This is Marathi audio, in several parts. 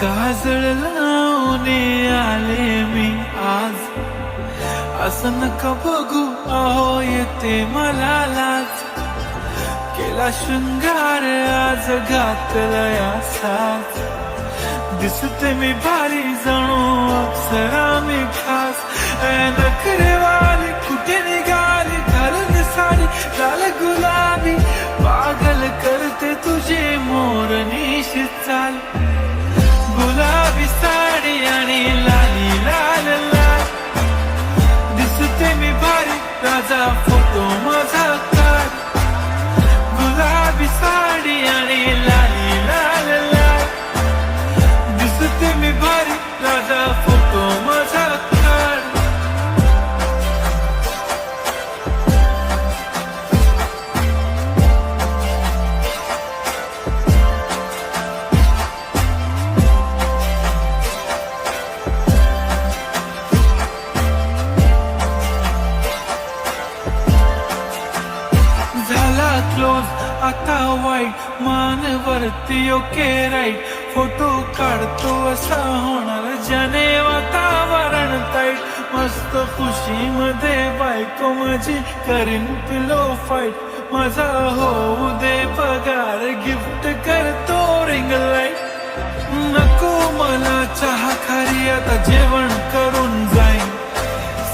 काजळ लावून आले मी आज, असं नका बघू अहो येते मला लाज. केला शृंगार आज घातला साज, दिसते मी भारी जणू अप्सरा मी खास. नखरेवाली कुठे निघाली घालून साडी लाल गुलाबी, पागल करते तुझे मोरनीश चाल. गुलाबी साडी आणि लाली लाल लाल, दिसते मी भारी राजा फोटो माझा काढ. गुलाबी साडी आणि लाली लाल लाल, दिसते मी भारी राजा फोटो माझा काढ. झाला क्लोज आता वाईट, मान वरती ओके राईट. फोटो काढतो असा होणार ज्याने वातावरण ताईट. मस्त खुशी मध्ये बायको माझी करीन पिलो फाईट. माझा होऊ दे पगार गिफ्ट करतो रिंग लाईट. नको मला चहा खारी आता जेवण करून जाईन.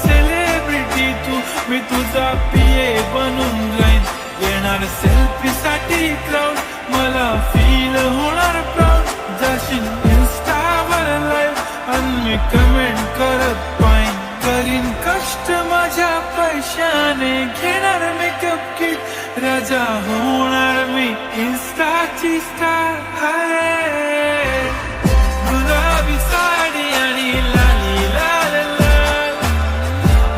सेलिब्रिटी तू मी तुझा पिये बनून जाईन. येणार सेल्फी साठी क्राऊड, मला फील होणार प्राऊड. जाशील इन्स्टावर लाईव्ह आणि मी कमेंट करत पाईन. करीन कष्ट माझ्या पैशाने, घेणार मेकअप किट, राजा होणार मी इन्स्टाची स्टार. हाय गुलाबी साडी आणि लाली लाल लाल,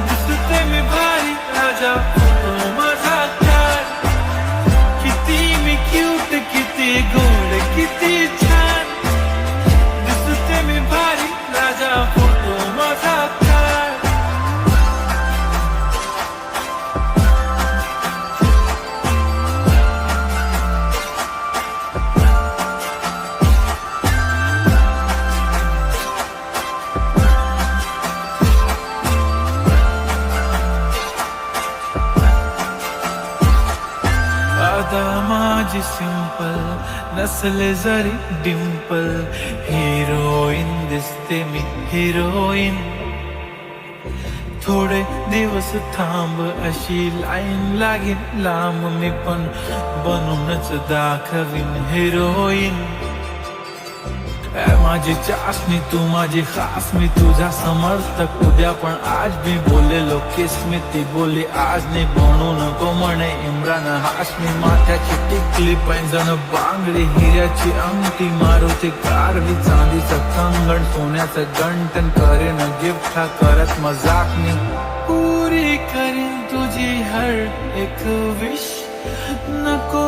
दिसते मी भारी राजा फोटो माझा काढ. किती मी क्यूट किती गोड किती छान, दिसते मी भारी राजा फोटो माझा काढ. आता माझी सिंपल नसले जरी डिंपल, हिरोईन दिसते मी हिरोईन. थोडे दिवस थांब अशी लाईन लागेल लांब, मी पण बनूनच दाखवीन हिरोईन. माझी चाशनी तू माझी खास, मी तुझा समर्थक उद्या पण आज मी बोललेलो किस मी ती बोली आज नाही. बनू नको म्हणे इम्रान हाशमी. माथ्याची टिकली पैंजण बांगडी, हिऱ्याची अंगठी, मारुती कारवी, चांदीचं कंगण, सोन्याचं गंटन. करेन गिफ्ट हा करत मजाक मी, पुरी करीन तुझी हर एक विश. नको